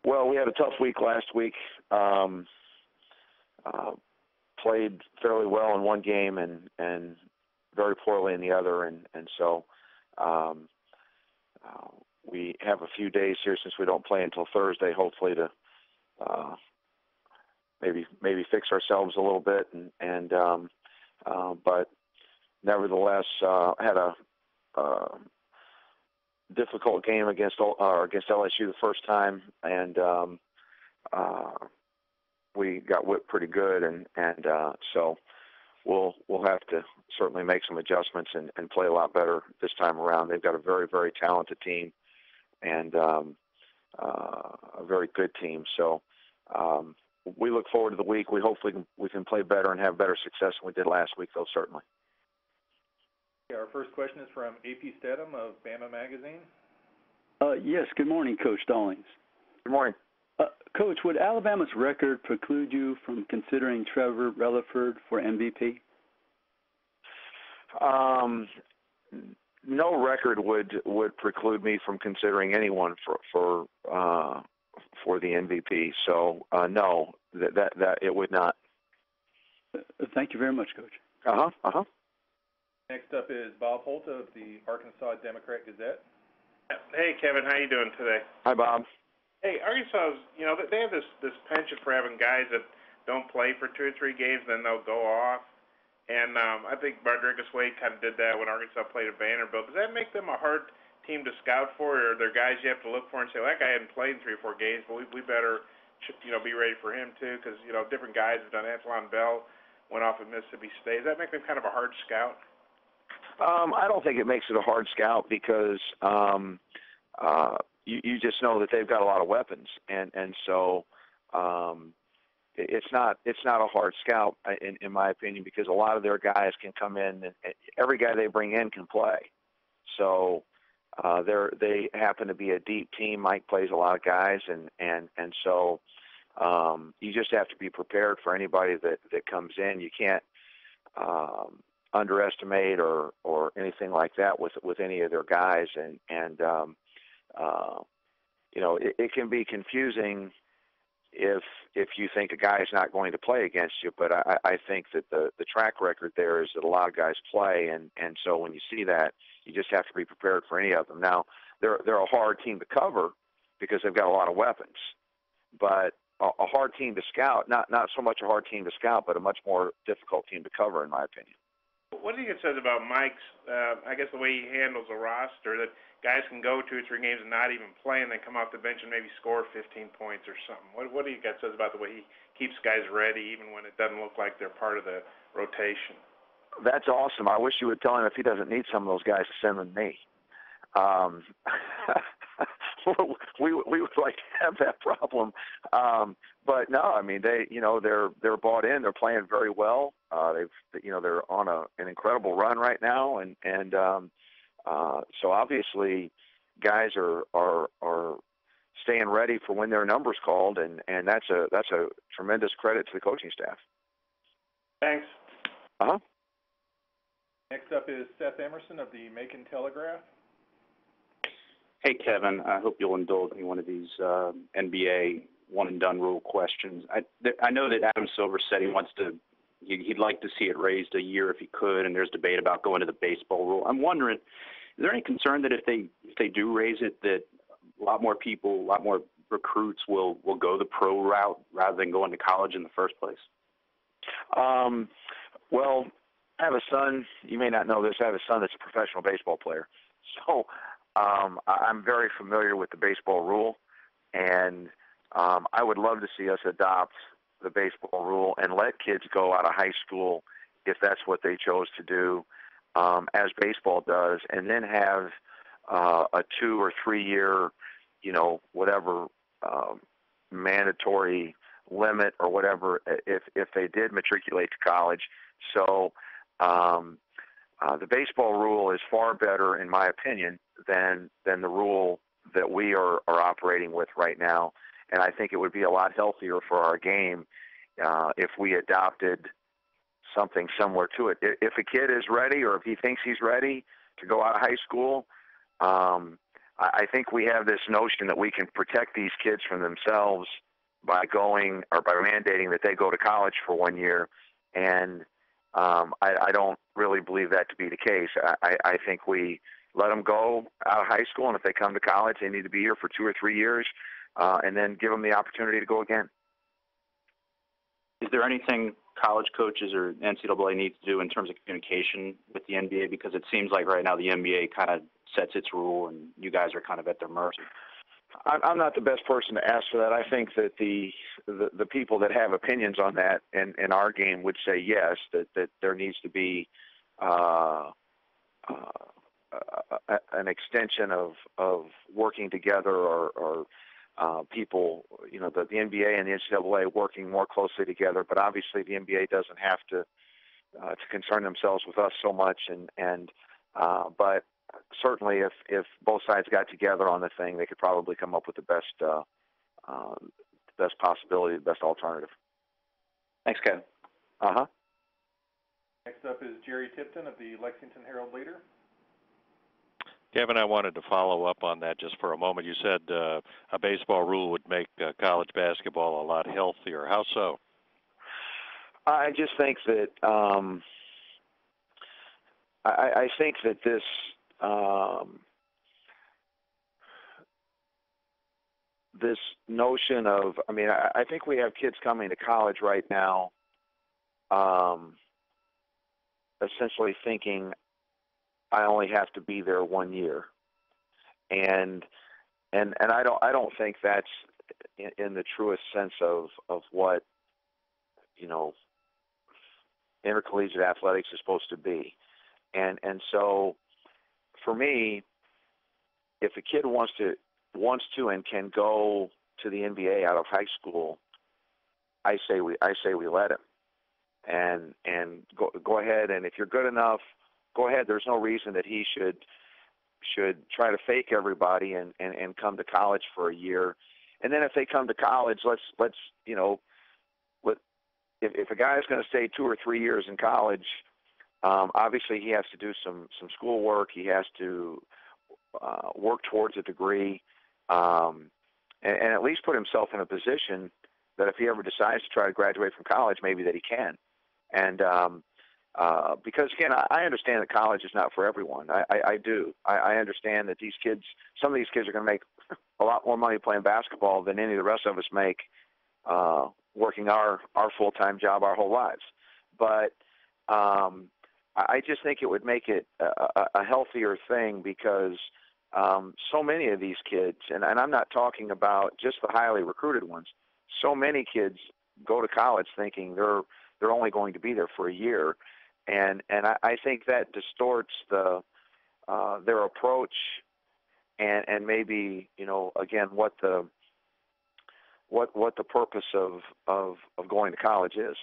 Well, we had a tough week last week. Played fairly well in one game and very poorly in the other, and so we have a few days here since we don't play until Thursday, hopefully to maybe fix ourselves a little bit, but nevertheless had a difficult game against LSU the first time, and we got whipped pretty good, and so we'll have to certainly make some adjustments and play a lot better this time around. They've got a very, very talented team and a very good team. So we look forward to the week. We hopefully we can play better and have better success than we did last week, though, certainly. Our first question is from A.P. Stedham of Bama Magazine. Yes, good morning, Coach Stallings. Good morning. Coach, would Alabama's record preclude you from considering Trevor Relaford for MVP? No record would preclude me from considering anyone for the MVP. So no, that it would not. Thank you very much, Coach. Next up is Bob Holt of the Arkansas Democrat-Gazette. Hey, Kevin, how you doing today? Hi, Bob. Hey, Arkansas, they have this penchant for having guys that don't play for 2 or 3 games, then they'll go off. And I think Rodriguez Wade kind of did that when Arkansas played at Vanderbilt. Does that make them a hard team to scout for, or are there guys you have to look for and say, well, that guy hadn't played in 3 or 4 games, but we better be ready for him too? Because different guys have done. Antoine Bell went off at Mississippi State. Does that make them kind of a hard scout? I don't think it makes it a hard scout because you just know that they've got a lot of weapons, and so it's not a hard scout in my opinion, because a lot of their guys can come in, and every guy they bring in can play. So they happen to be a deep team. Mike plays a lot of guys, and so you just have to be prepared for anybody that comes in. You can't underestimate or anything like that with any of their guys, and it can be confusing if you think a guy is not going to play against you, but I think that the track record there is that a lot of guys play, and so when you see that, you just have to be prepared for any of them. Now, they're a hard team to cover because they've got a lot of weapons, but a hard team to scout, not so much a hard team to scout, but a much more difficult team to cover, in my opinion. What do you think it says about Mike's, I guess the way he handles a roster, that guys can go 2 or 3 games and not even play and then come off the bench and maybe score 15 points or something? What do you guys says about the way he keeps guys ready even when it doesn't look like they're part of the rotation? That's awesome. I wish you would tell him if he doesn't need some of those guys to send them to me. We would like to have that problem, but no, I mean they're bought in. They're playing very well. They're on an incredible run right now, and so obviously guys are staying ready for when their number's called, and that's a tremendous credit to the coaching staff. Thanks. Next up is Seth Emerson of the Macon Telegraph. Hey, Kevin, I hope you'll indulge me one of these NBA one-and-done rule questions. I know that Adam Silver said he'd like to see it raised a year if he could, and there's debate about going to the baseball rule. I'm wondering, is there any concern that if they do raise it, that a lot more people, a lot more recruits will go the pro route rather than going to college in the first place? Well, I have a son. You may not know this. I have a son that's a professional baseball player. So I'm very familiar with the baseball rule, and I would love to see us adopt the baseball rule and let kids go out of high school if that's what they chose to do, as baseball does, and then have a 2 or 3 year, whatever mandatory limit or whatever if they did matriculate to college. So the baseball rule is far better, in my opinion, than the rule that we are operating with right now. And I think it would be a lot healthier for our game if we adopted something similar to it. If a kid is ready, or if he thinks he's ready to go out of high school, I think we have this notion that we can protect these kids from themselves by going or by mandating that they go to college for 1 year, and I don't really believe that to be the case. I think we let them go out of high school, and if they come to college, they need to be here for 2 or 3 years, and then give them the opportunity to go again. Is there anything college coaches or NCAA need to do in terms of communication with the NBA? Because it seems like right now the NBA kind of sets its rule, and you guys are kind of at their mercy. I'm not the best person to ask for that. I think that the people that have opinions on that in our game would say yes, that there needs to be an extension of working together, or people, the NBA and the NCAA working more closely together. But obviously the NBA doesn't have to concern themselves with us so much, but certainly if both sides got together on the thing, they could probably come up with the best possibility, the best alternative. Thanks, Kevin. Uh-huh. Next up is Jerry Tipton of the Lexington Herald-Leader. Kevin, I wanted to follow up on that just for a moment. You said a baseball rule would make college basketball a lot healthier. How so? I just think that I think that this this notion of, I think we have kids coming to college right now essentially thinking, I only have to be there 1 year, and I don't think that's in the truest sense of what intercollegiate athletics is supposed to be, and so for me, if a kid wants to and can go to the NBA out of high school, I say we let him, and go ahead, and if you're good enough, go ahead. There's no reason that he should try to fake everybody and come to college for a year. And then if they come to college, let's if a guy is going to stay 2 or 3 years in college, obviously he has to do some school work. He has to work towards a degree, and at least put himself in a position that if he ever decides to try to graduate from college, maybe that he can. And because, again, I understand that college is not for everyone. I do. I understand that some of these kids are going to make a lot more money playing basketball than any of the rest of us make working our full-time job our whole lives. But I just think it would make it a healthier thing, because so many of these kids, and I'm not talking about just the highly recruited ones, so many kids go to college thinking they're only going to be there for a year. And I think that distorts their approach, and maybe again what the purpose of going to college is.